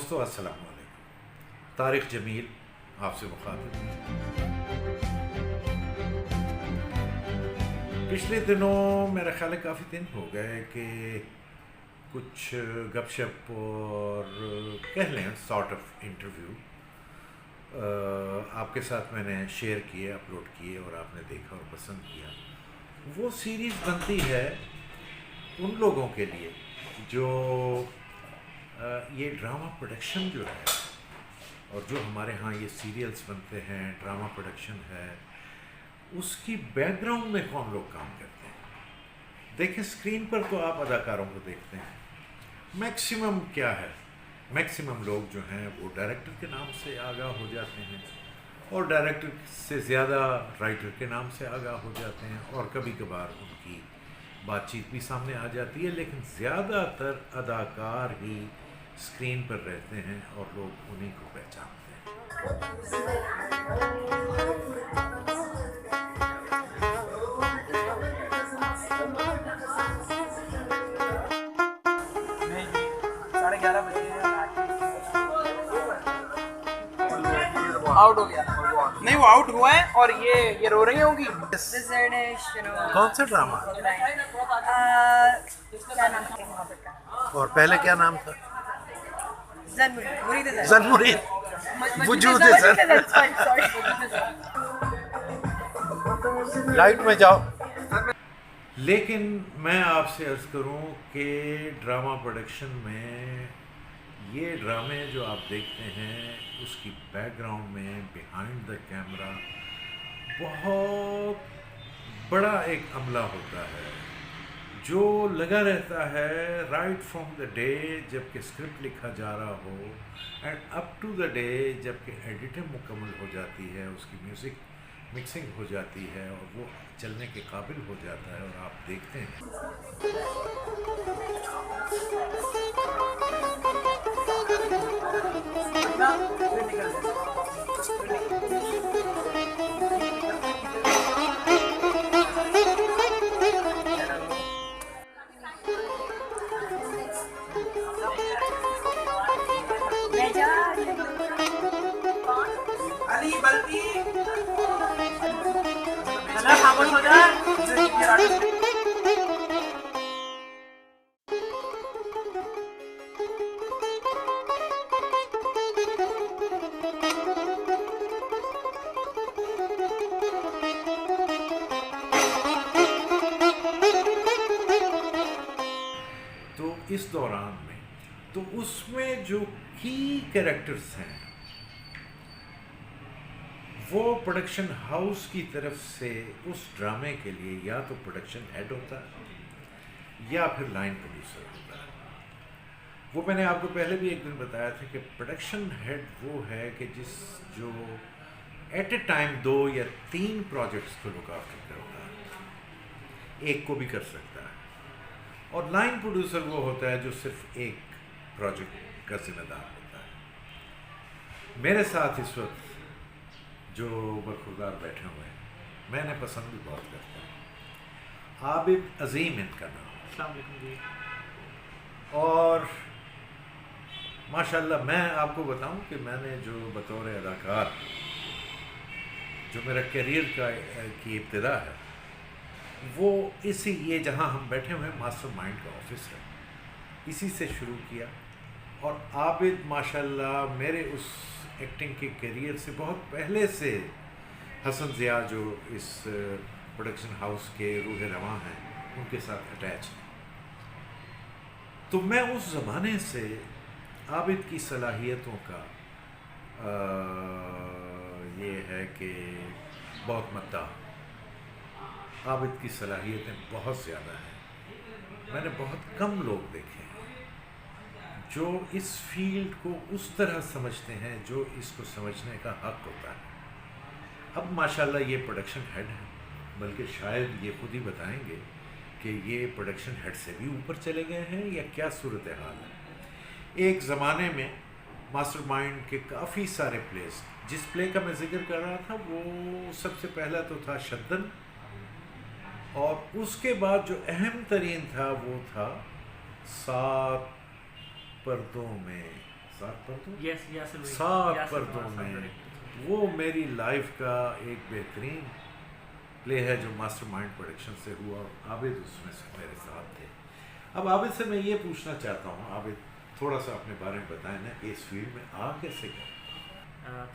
दोस्तों अस्सलाम वालेकुम। तारिक जमील आपसे मुखातिब। पिछले दिनों मेरा ख्याल है काफ़ी दिन हो गए कि कुछ गपशप और कह लें सॉर्ट ऑफ इंटरव्यू आपके साथ मैंने शेयर किए, अपलोड किए और आपने देखा और पसंद किया। वो सीरीज़ बनती है उन लोगों के लिए जो ये ड्रामा प्रोडक्शन जो है और जो हमारे यहाँ ये सीरियल्स बनते हैं, ड्रामा प्रोडक्शन है, उसकी बैकग्राउंड में कौन लोग काम करते हैं। देखें, स्क्रीन पर तो आप अदाकारों को देखते हैं, मैक्सिमम क्या है, मैक्सिमम लोग जो हैं वो डायरेक्टर के नाम से आगाह हो जाते हैं और डायरेक्टर से ज़्यादा राइटर के नाम से आगाह हो जाते हैं और कभी कभार उनकी बातचीत भी सामने आ जाती है, लेकिन ज़्यादातर अदाकार ही स्क्रीन पर रहते हैं और लोग उन्हीं को पहचानते हैं। आउट हो गया। नहीं, वो आउट हुआ है और ये रो रही होगी। कौन सा ड्रामा क्या नाम था मोहब्बत का? और पहले क्या नाम था? मुरीद वजूद लाइट में जाओ। लेकिन मैं आपसे अर्ज़ करूं कि ड्रामा प्रोडक्शन में ये ड्रामे जो आप देखते हैं उसकी बैकग्राउंड में बिहाइंड द कैमरा बहुत बड़ा एक अमला होता है जो लगा रहता है राइट फ्रॉम द डे जबकि स्क्रिप्ट लिखा जा रहा हो and up to the day जबकि एडिटिंग मुकम्मल हो जाती है, उसकी म्यूज़िक मिक्सिंग हो जाती है और वो चलने के काबिल हो जाता है और आप देखते हैं। अली बल्दी खामोश हो जा। तो इस दौरान में तो उसमें जो की कैरेक्टर्स हैं वो प्रोडक्शन हाउस की तरफ से उस ड्रामे के लिए या तो प्रोडक्शन हेड होता है या फिर लाइन प्रोड्यूसर होता है। वो मैंने आपको पहले भी एक दिन बताया था कि प्रोडक्शन हेड वो है कि जो एट ए टाइम 2 या 3 प्रोजेक्ट्स को लुक आफ्टर करता है, एक को भी कर सकता है। और लाइन प्रोड्यूसर वो होता है जो सिर्फ एक प्रोजेक्ट का जिम्मेदार होता है। मेरे साथ इस वक्त जो बरखुरदार बैठे हुए हैं, मैंने पसंद भी बहुत करता हूँ, आबिद अजीम इनका नाम। और माशाल्लाह मैं आपको बताऊं कि मैंने जो बतौर अदाकार जो मेरा करियर की इब्तिदा है वो ये जहां हम बैठे हुए हैं मास्टरमाइंड का ऑफिस है, इसी से शुरू किया। और आबिद माशाल्लाह मेरे उस एक्टिंग के करियर से बहुत पहले से हसन ज़िया जो इस प्रोडक्शन हाउस के रूह रवां हैं उनके साथ अटैच है। तो मैं उस ज़माने से आबिद की सलाहियतों का ये है कि बहुत मद्दाह। आबिद की सलाहियतें बहुत ज़्यादा हैं। मैंने बहुत कम लोग देखे हैं जो इस फील्ड को उस तरह समझते हैं जो इसको समझने का हक होता है। अब माशाल्लाह ये प्रोडक्शन हेड है, बल्कि शायद ये खुद ही बताएंगे कि ये प्रोडक्शन हेड से भी ऊपर चले गए हैं या क्या सूरत हाल है। एक ज़माने में मास्टरमाइंड के काफ़ी सारे प्लेस, जिस प्ले का मैं जिक्र कर रहा था वो सबसे पहला तो था शद्दन, और उसके बाद जो अहम तरीन था वो था 7 पर्दों में सात पर्दों यस यासिर भाई, सात यासिर पर्दों भाई, में director। वो मेरी लाइफ का एक बेहतरीन प्ले है जो मास्टरमाइंड प्रोडक्शन से हुआ और आबिद उसमें से मेरे साथ थे। अब आबिद से मैं ये पूछना चाहता हूँ, आबिद थोड़ा सा अपने बारे में बताएं ना कि इस फील्ड में आ कैसे गए।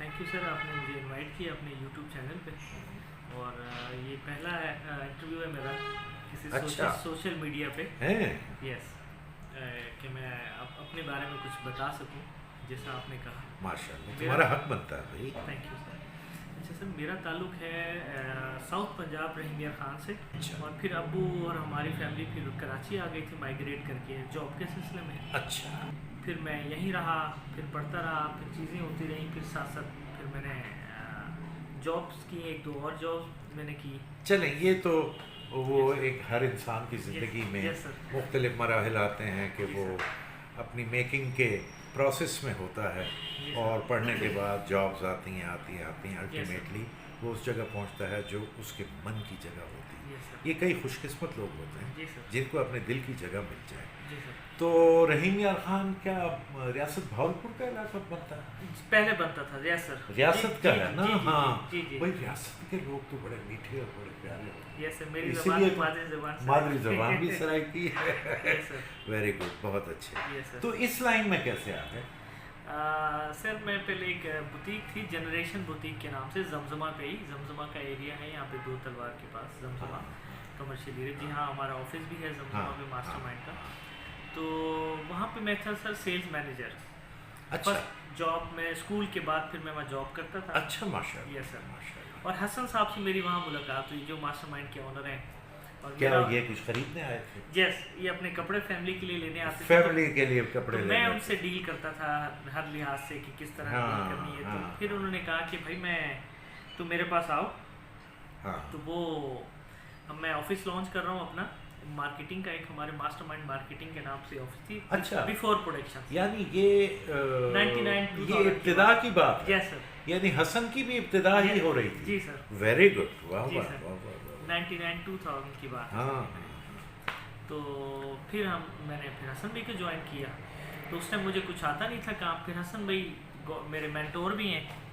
थैंक यू सर, आपने मुझे इनवाइट किया अपने यूट्यूब चैनल पे और ये पहला इंटरव्यू है मेरा किसी अच्छा। सोशल मीडिया पे। हैं यस, कि मैं अपने बारे में कुछ बता सकूं जैसा आपने कहा। माशाल्लाह, मेरा- तुम्हारा हक बनता है भाई। Thank you sir. अच्छा सर, मेरा ताल्लुक़ है साउथ पंजाब रहीमिया खान से। अच्छा। और फिर अब्बू और हमारी फैमिली फिर कराची आ गई थी माइग्रेट करके जॉब के सिलसिले में। अच्छा। फिर मैं यहीं रहा, फिर पढ़ता रहा, फिर चीज़ें होती रहीं, फिर साथ साथ फिर मैंने जॉब्स की, एक दो और जॉब मैंने की। चलें, ये तो वो एक हर इंसान की ज़िंदगी में yes, sir। मुख्तलिफ मराहल आते हैं कि जी, वो सर। अपनी मेकिंग के प्रोसेस में होता है जी, और सर। पढ़ने के बाद जॉब्स आती हैं sir। अल्टीमेटली वो उस जगह पहुंचता है जो उसके मन की जगह होती है। Yes, sir। ये कई खुशकिस्मत लोग होते हैं जी सर। जिनको अपने दिल की जगह मिल जाए। जी सर। तो रहीम यार खान क्या रियासत भावलपुर का इलाका बनता है? पहले बनता था, यस सर। रियासत जी, का जी, है ना? जी, जी, हाँ जी जी भाई, रियासत के लोग तो बड़े मीठे और बड़े प्यारे होते हैं। यस सर, मेरी इसीलिए ज़बान मादरी ज़बान सर। मादरी ज़बान भी सराइकी है। Yes sir. वेरी गुड, बहुत अच्छे। Yes sir. तो इस लाइन में कैसे आ गए? सर मैं पहले एक बुटीक थी जनरेशन बुटीक के नाम से, जमजमा पे ही, जमजमा का एरिया है यहाँ पे दो तलवार के पास, जमजमा कमर्शियल एरिया। जी हाँ, हमारा ऑफिस भी है जमजमा हाँ, पे मास्टरमाइंड का। तो वहाँ पे मैं था सर सेल्स मैनेजर। अच्छा। फर्स्ट जॉब में स्कूल के बाद फिर मैं वहाँ जॉब करता था। अच्छा, माशाल्लाह। Yes sir. माशाल्लाह। और हसन साहब से मेरी वहाँ मुलाकात हुई जो मास्टरमाइंड के ओनर हैं। और क्या मेरा- ये कुछ खरीदने आए थे? यस, ये अपने कपड़े फैमिली के लिए लेने आते थे। फैमिली के लिए कपड़े तो लेने मैं थे। उनसे डील करता था हर लिहाज से कि किस तरह हाँ, डील करनी है। हाँ। तो फिर उन्होंने कहा कि भाई तुम मेरे पास आओ। हाँ। तो मैं ऑफिस लॉन्च कर रहा हूँ अपना मार्केटिंग का, एक हमारे मास्टरमाइंड मार्केटिंग के नाम से ऑफिस थी। अच्छा। Before production. यानी ये 99 ये इब्तिदा की बात है। Yes sir. यानी हसन की भी इब्तिदा ही Yes, हो रही थी। जी सर। वेरी गुड, वाह जी वाह सर। वाह वाह वाह। 99-2000 की बात है। हाँ। तो फिर मैंने फिर हसन भाई को ज्वाइन किया। तो उस टाइम मुझे कुछ आता नहीं था काम। फिर हसन भाई मेरे मेंटोर भी हैं।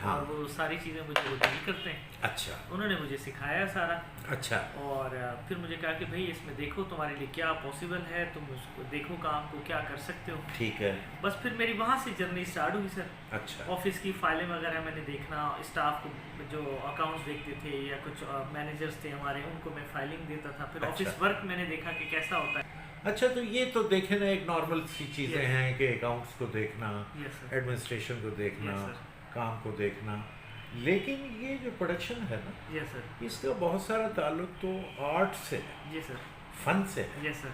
हाँ। और वो सारी चीज़ें मुझे वो डील करते हैं। अच्छा। उन्होंने मुझे सिखाया सारा। अच्छा। और फिर मुझे कहा कि भाई इसमें देखो तुम्हारे लिए क्या पॉसिबल है, तुम उसको देखो काम को क्या कर सकते हो। ठीक है। बस फिर मेरी वहाँ से जर्नी स्टार्ट हुई सर। अच्छा। ऑफिस की फाइलें वगैरह मैंने देखना, स्टाफ को जो अकाउंट्स देखते थे या कुछ मैनेजर्स थे हमारे, उनको मैं फाइलिंग देता था। फिर अच्छा। ऑफिस वर्क मैंने देखा कि कैसा होता है। अच्छा, तो ये तो देखे ना एक नॉर्मल सी चीज़ें Yes. हैं कि अकाउंट्स को देखना, यस सर। एडमिनिस्ट्रेशन को देखना, Yes, sir. काम को देखना, लेकिन ये जो प्रोडक्शन है ना, यस सर। इसका बहुत सारा ताल्लुक तो आर्ट से है, जी सर। फन से है, यस सर।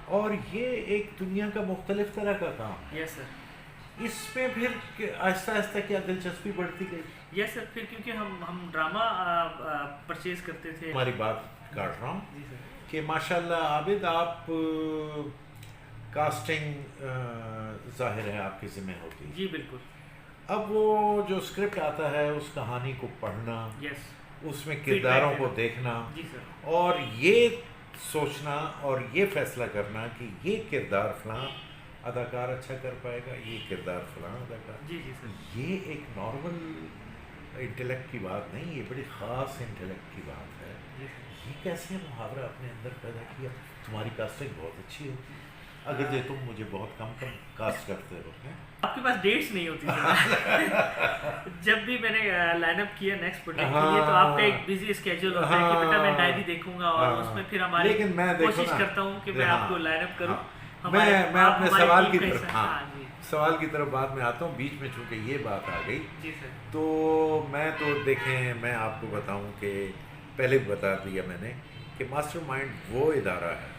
और ये एक दुनिया का मुख्तलिफ तरह का काम है। Yes sir. इसमें फिर आहिस्ता आहिस्ता क्या दिलचस्पी बढ़ती गई? Yes sir. फिर क्योंकि हम ड्रामा परचेज करते थे। हमारी बात काट रहा हूँ जी सर। कि माशाल्लाह आबिद, आप कास्टिंग जाहिर है आपकी ज़िम्मे होती है। जी बिल्कुल। अब वो जो स्क्रिप्ट आता है उस कहानी को पढ़ना, यस। उसमें किरदारों को देना। देखना जी सर। और ये सोचना और ये फैसला करना कि ये किरदार फलां अदाकार अच्छा कर पाएगा, ये किरदार फलां अदाकार। जी जी सर। ये एक नॉर्मल इंटेलेक्ट की बात नहीं, ये बड़ी ख़ास इंटेलेक्ट की बात है। जी सर। ये कैसे मुहावरा अपने अंदर पैदा किया? तुम्हारी कास्टिंग बहुत अच्छी होती है, अगर ये तुम मुझे बहुत कम कास्ट करते हो। हैं? आपके पास डेट्स नहीं होती थी। जब भी मैंने लाइनअप किया नेक्स्ट प्रोजेक्ट के लिए, तो हाँ। आपका एक बिजी स्केड्यूल होता है कि बेटा मैं डायरी देखूंगा और हाँ। उसमें फिर हमारी लेकिन मैं देखो कोशिश ना, करता हूँ कि मैं हाँ, आपको लाइनअप करूँ। हाँ। मैं आप अपने हमारी सवाल टीम की का तरफ, हिस्सा- हाँ, हाँ जी। सवाल की तरफ बाद में आता हूँ, बीच में चूंकि ये बात आ गई, जी सर। तो मैं तो देखें, मैं आपको बताऊं कि पहले भी बता दिया मैंने कि मास्टरमाइंड वो इदारा है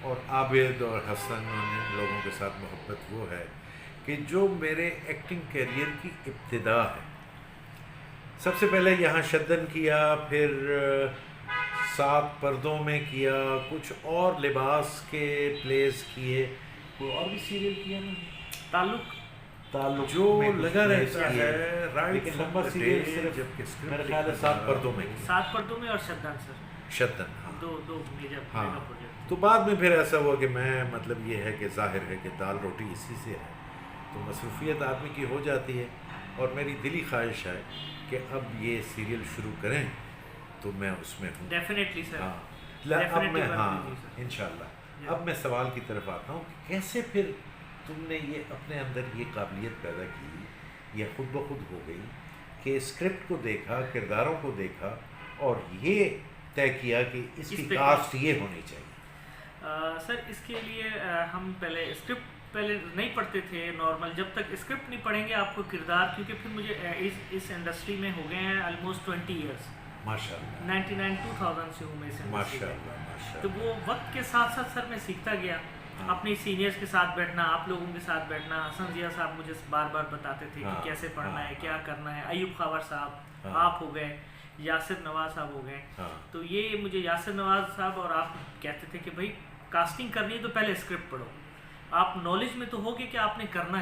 और आबिद और हसन इन लोगों के साथ मोहब्बत वो है कि जो मेरे एक्टिंग करियर की इब्तिदा है। सबसे पहले यहाँ शद्दन किया, फिर सात पर्दों में किया, कुछ और लिबास के प्लेस किए, कोई और भी सीरियल किया ना, ताल्लुक जो में कुछ लगा plays रहता किए। है राइट। लेकिन लंबा सीरियल सिर्फ जबकि मेरे ख्याल है 7 पर्दों में। 7 पर्दों में और शद्दन सर, शद्दन, हाँ। दो मेजर हाँ। प्रोजेक्ट। तो बाद में फिर ऐसा हुआ कि मैं, मतलब ये है कि जाहिर है कि दाल रोटी इसी से है, तो तो मसरूफियत आदमी की हो जाती है, और मेरी दिली ख्वाहिश है कि अब ये सीरियल शुरू करें तो मैं उसमें हूँ। Definitely sir. हाँ अब Definitely मैं, work हाँ with you, sir. इंशाल्लाह। अब मैं सवाल की तरफ आता हूँ कि कैसे फिर तुमने ये अपने अंदर ये काबिलियत पैदा की, या खुद ब खुद हो गई कि स्क्रिप्ट को देखा, किरदारों को देखा और ये तय किया कि इसकी इस पे कास्ट ये होनी चाहिए? सर इसके लिए हम पहले स्क्रिप्ट नहीं पढ़ते थे नॉर्मल। जब तक स्क्रिप्ट नहीं पढ़ेंगे आपको किरदार, क्योंकि फिर मुझे इस इंडस्ट्री में हो गए हैं ऑलमोस्ट 20 ईयर्स। माशाल्लाह 99-2000 से हूँ मैं इस इंडस्ट्री में। माशाल्लाह तो वो वक्त के साथ साथ सर मैं सीखता गया। हाँ। अपने सीनियर्स के साथ बैठना, आप लोगों के साथ बैठना। हसन जिया साहब मुझे बार बार बताते थे हाँ, कि कैसे पढ़ना हाँ, है, क्या करना है। अयूब खावर साहब, हाँ। आप हो गए, यासिर नवाज साहब हो गए। हाँ। तो ये मुझे यासिर नवाज साहब और आप कहते थे कि भाई कास्टिंग करनी है तो पहले स्क्रिप्ट पढ़ो। आप नॉलेज में तो होगे कि आपने करना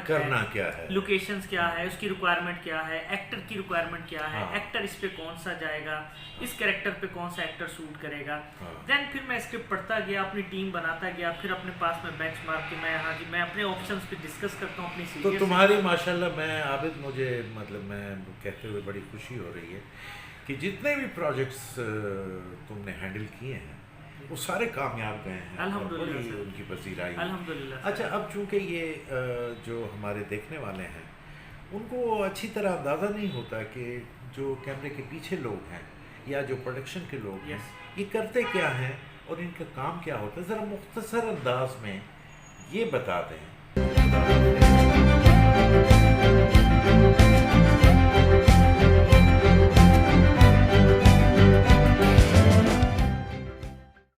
क्या है, लोकेशंस क्या है, उसकी रिक्वायरमेंट क्या है, एक्टर की रिक्वायरमेंट क्या है, हाँ। एक्टर इस पे कौन सा जाएगा, इस कैरेक्टर पे कौन सा एक्टर सूट करेगा। हाँ। देन फिर मैं स्क्रिप्ट पढ़ता गया, अपनी टीम बनाता गया, फिर अपने पास में बेंच मार्क के मैं अपने ऑप्शंस पे डिस्कस करता हूँ अपनी तो सीरीज। तुम्हारी माशाल्लाह, मैं आबिद, मुझे मतलब मैं कहते हुए बड़ी खुशी हो रही है कि जितने भी प्रोजेक्ट्स तुमने हैंडल किए हैं वो सारे कामयाब गए हैं, अल्हम्दुलिल्लाह और बड़ी सर। उनकी पसीराई। अल्हम्दुलिल्लाह। अच्छा, अब चूंकि ये जो हमारे देखने वाले हैं उनको अच्छी तरह अंदाज़ा नहीं होता कि जो कैमरे के पीछे लोग हैं या जो प्रोडक्शन के लोग हैं, Yes. ये करते क्या हैं और इनका काम क्या होता है, ज़रा मुख्तसर अंदाज में ये बता दें।